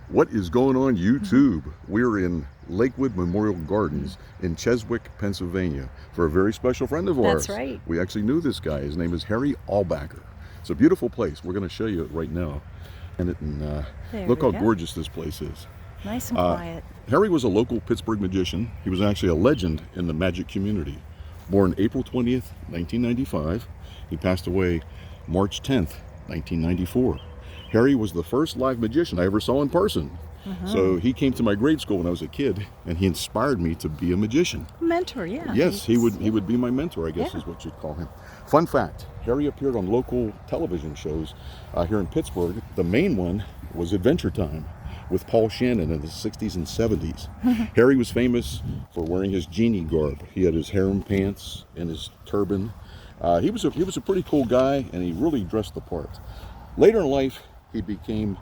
What is going on YouTube? We're in Lakewood Memorial Gardens in Cheswick, Pennsylvania for a very special friend of ours. That's right. We actually knew this guy. His name is Harry Albacker. It's a beautiful place. We're going to show you it right now. And look how gorgeous this place is. Nice and quiet. Harry was a local Pittsburgh magician. He was actually a legend in the magic community. Born April 20th, 1995. He passed away March 10th, 1994. Harry was the first live magician I ever saw in person. So he came to my grade school when I was a kid, and he inspired me to be a magician. Mentor, yeah. Yes, he would be my mentor, I guess is what you'd call him. Fun fact, Harry appeared on local television shows here in Pittsburgh. The main one was Adventure Time with Paul Shannon in the 60s and 70s. Harry was famous for wearing his genie garb. He had his harem pants and his turban. He was a pretty cool guy, and he really dressed the part. Later in life, he became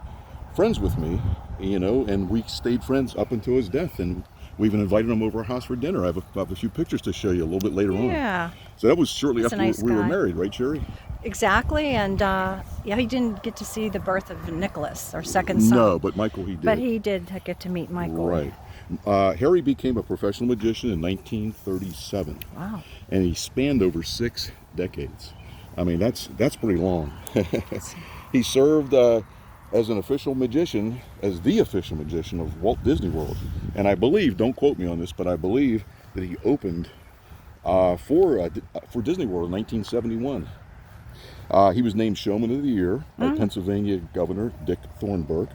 friends with me, you know, and we stayed friends up until his death, and we even invited him over our house for dinner. I have a few pictures to show you a little bit later on. Yeah. So that was shortly after nice we were guy. married, right, Cheri? Exactly, and yeah, he didn't get to see the birth of Nicholas, our second son. No, but Michael, he did. But he did get to meet Michael. Right. Harry became a professional magician in 1937. Wow. And he spanned over 6 decades. I mean, that's pretty long. He served as an official magician, as the official magician of Walt Disney World. And I believe, don't quote me on this, but I believe that he opened for Disney World in 1971. He was named Showman of the Year by Pennsylvania Governor Dick Thornburgh.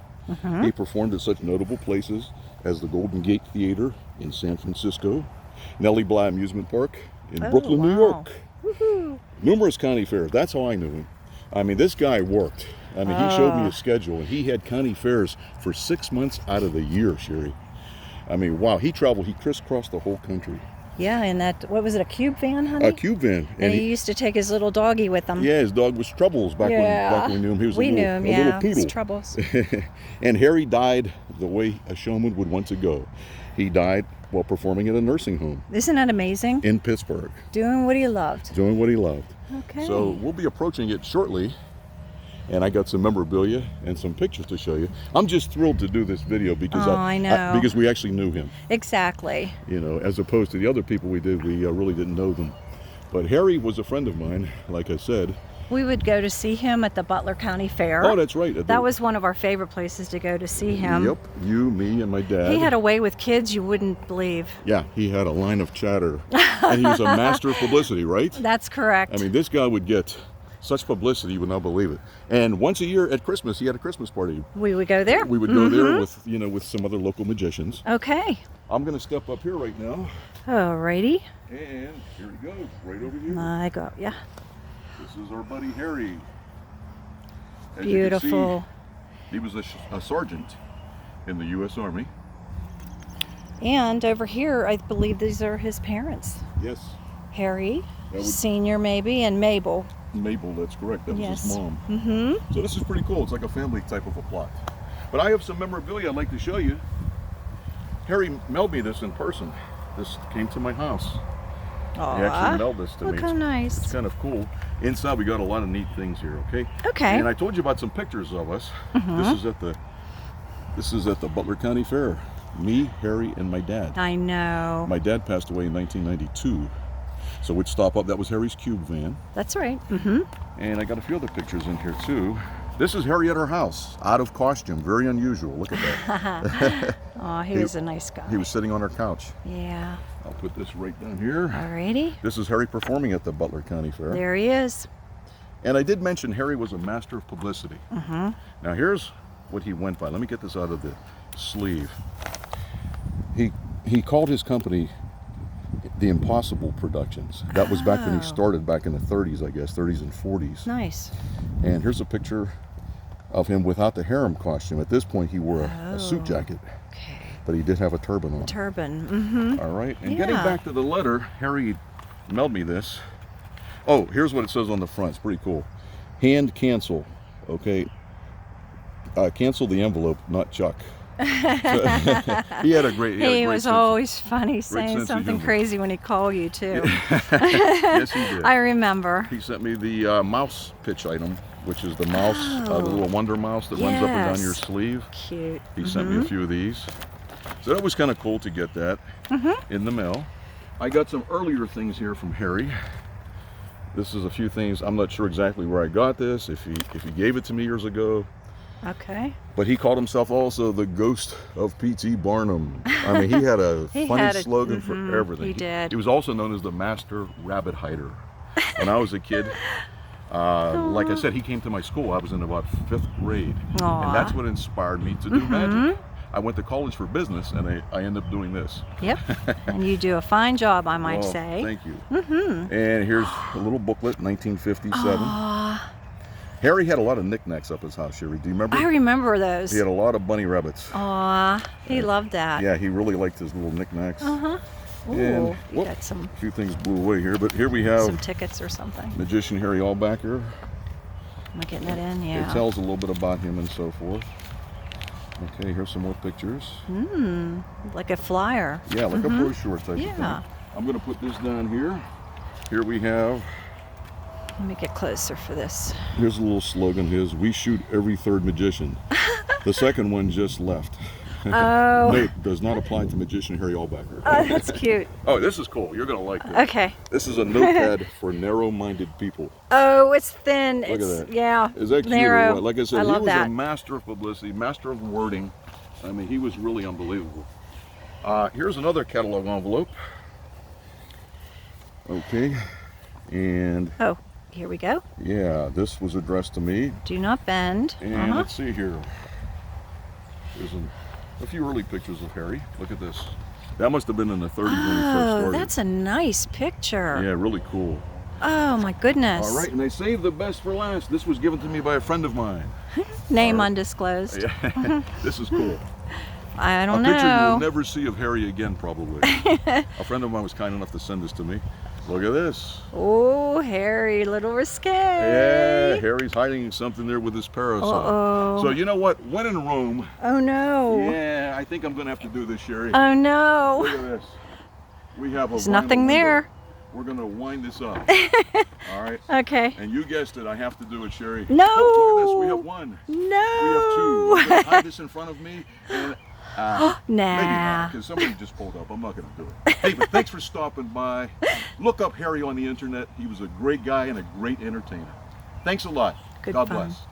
He performed at such notable places as the Golden Gate Theater in San Francisco, Nellie Bly Amusement Park in Brooklyn, New York. Numerous county fairs. That's how I knew him. I mean, this guy worked. I mean, he showed me a schedule, and he had county fairs for 6 months out of the year, Cheri. I mean, wow, he crisscrossed the whole country. Yeah, and that, what was it, a cube van, honey? A cube van. And he used to take his little doggy with him. Yeah, his dog was Troubles back when we knew him. He was a little poodle. Troubles. And Harry died the way a showman would want to go. He died while performing at a nursing home. Isn't that amazing? In Pittsburgh. Doing what he loved. Doing what he loved. Okay. So we'll be approaching it shortly. And I got some memorabilia and some pictures to show you. I'm just thrilled to do this video because I know. because we actually knew him. Exactly. You know, as opposed to the other people we did, we really didn't know them. But Harry was a friend of mine, like I said. We would go to see him at the Butler County Fair. Oh, that's right. That was one of our favorite places to go to see him. Yep, you, me, and my dad. He had a way with kids you wouldn't believe. Yeah, he had a line of chatter. And he was a master of publicity, right? That's correct. I mean, this guy would get such publicity, you would not believe it. And once a year at Christmas, he had a Christmas party. We would go there? We would go there with, you know, with some other local magicians. Okay. I'm going to step up here right now. Alrighty. And here he goes, right over here. My God, yeah. This is our buddy Harry. As Beautiful. you can see, he was a sergeant in the U.S. Army. And over here, I believe these are his parents. Yes. Harry, Senior maybe, and Mabel. Mabel, that's correct. That was his mom. Mm-hmm. So this is pretty cool. It's like a family type of a plot. But I have some memorabilia I'd like to show you. Harry mailed me this in person. This came to my house. Aww. He actually mailed this to me. Look how nice. It's kind of cool. Inside we got a lot of neat things here, okay? Okay. And I told you about some pictures of us. This is at the Butler County Fair. Me, Harry, and my dad. I know. My dad passed away in 1992. So we'd stop up. That was Harry's cube van. That's right. Mm-hmm. And I got a few other pictures in here too. This is Harry at our house, out of costume. Very unusual. Look at that. Oh, he was a nice guy. He was sitting on our couch. Yeah. I'll put this right down here. Alrighty. This is Harry performing at the Butler County Fair. There he is. And I did mention Harry was a master of publicity. Now here's what he went by. Let me get this out of the sleeve. He called his company The Impossible Productions. That was back when he started back in the 30s, I guess, 30s and 40s. Nice. And here's a picture of him without the harem costume. At this point, he wore a suit jacket. Okay. But he did have a turban on. Turban. Mm-hmm. All right. And getting back to the letter, Harry mailed me this. Oh, here's what it says on the front. It's pretty cool. Hand cancel. Okay. Cancel the envelope, not Chuck. He had a great. He was always funny, saying something crazy when he called you too. Yes, he did. I remember. He sent me the mouse pitch item which is the mouse, the little wonder mouse that runs up and down your Yes. sleeve. Cute. He sent me a few of these. So that was kind of cool to get that in the mail. I got some earlier things here from Harry. This is a few things. I'm not sure exactly where I got this, if he gave it to me years ago. Okay. But he called himself also the ghost of P.T. Barnum. I mean, he had a funny slogan for everything. He did. He was also known as the master rabbit hider. When I was a kid, like I said, he came to my school. I was in about 5th grade. Aw. And that's what inspired me to do magic. I went to college for business, and I ended up doing this. Yep. And you do a fine job, I might Well, say. thank you. And here's a little booklet, 1957. Aw, Harry had a lot of knickknacks up his house, Cheri. Do you remember? I remember those. He had a lot of bunny rabbits. Aw, he loved that. Yeah, he really liked his little knickknacks. Ooh, And you whoop, got some a few things blew away here, but here we have tickets or something. magician Harry Albacker. Am I getting it in? Yeah. It tells a little bit about him and so forth. Okay, here's some more pictures. Like a flyer. Yeah, like a brochure type of Yeah. thing. I'm going to put this down here. Here we have, Let me get closer for this. here's a little slogan his, we shoot every third magician. The second one just left. Oh, Note, does not apply to magician Harry Albacker. oh, that's cute. Oh, this is cool. You're going to like this. Okay. This is a notepad for narrow-minded people. Oh, it's thin. Look at It's that. yeah. Is that cute narrow. or what? Like I said, I he love was that. a master of publicity, master of wording. I mean, he was really unbelievable. Here's another catalog envelope. Okay. And Oh, here we go. yeah, this was addressed to me. Do not bend. And let's see here. There's a few early pictures of Harry. Look at this. That must have been in the 30s when he first Oh, started. that's a nice picture. Yeah, really cool. Oh my goodness. All right, and they saved the best for last. This was given to me by a friend of mine. Name All right. undisclosed. Yeah. This is cool. I don't A picture you know. will never see of Harry again, probably. A friend of mine was kind enough to send this to me. Look at this. Oh, Harry, little risque. Yeah, Harry's hiding something there with his parasol. Uh-oh. So you know what? When in Rome, Oh no. yeah, I think I'm going to have to do this, Cheri. Oh no. Look at this. We have a There's vinyl nothing window. there. We're going to wind this up. All right. Okay. And you guessed it. I have to do it, Cheri. No. Oh, look at this. We have one. No. We have two. I'm going to hide this in front of me. And, maybe not, Nah. because somebody just pulled up. I'm not going to do it. Hey, but thanks for stopping by. Look up Harry on the internet. He was a great guy and a great entertainer. Thanks a lot. Good God fun. bless.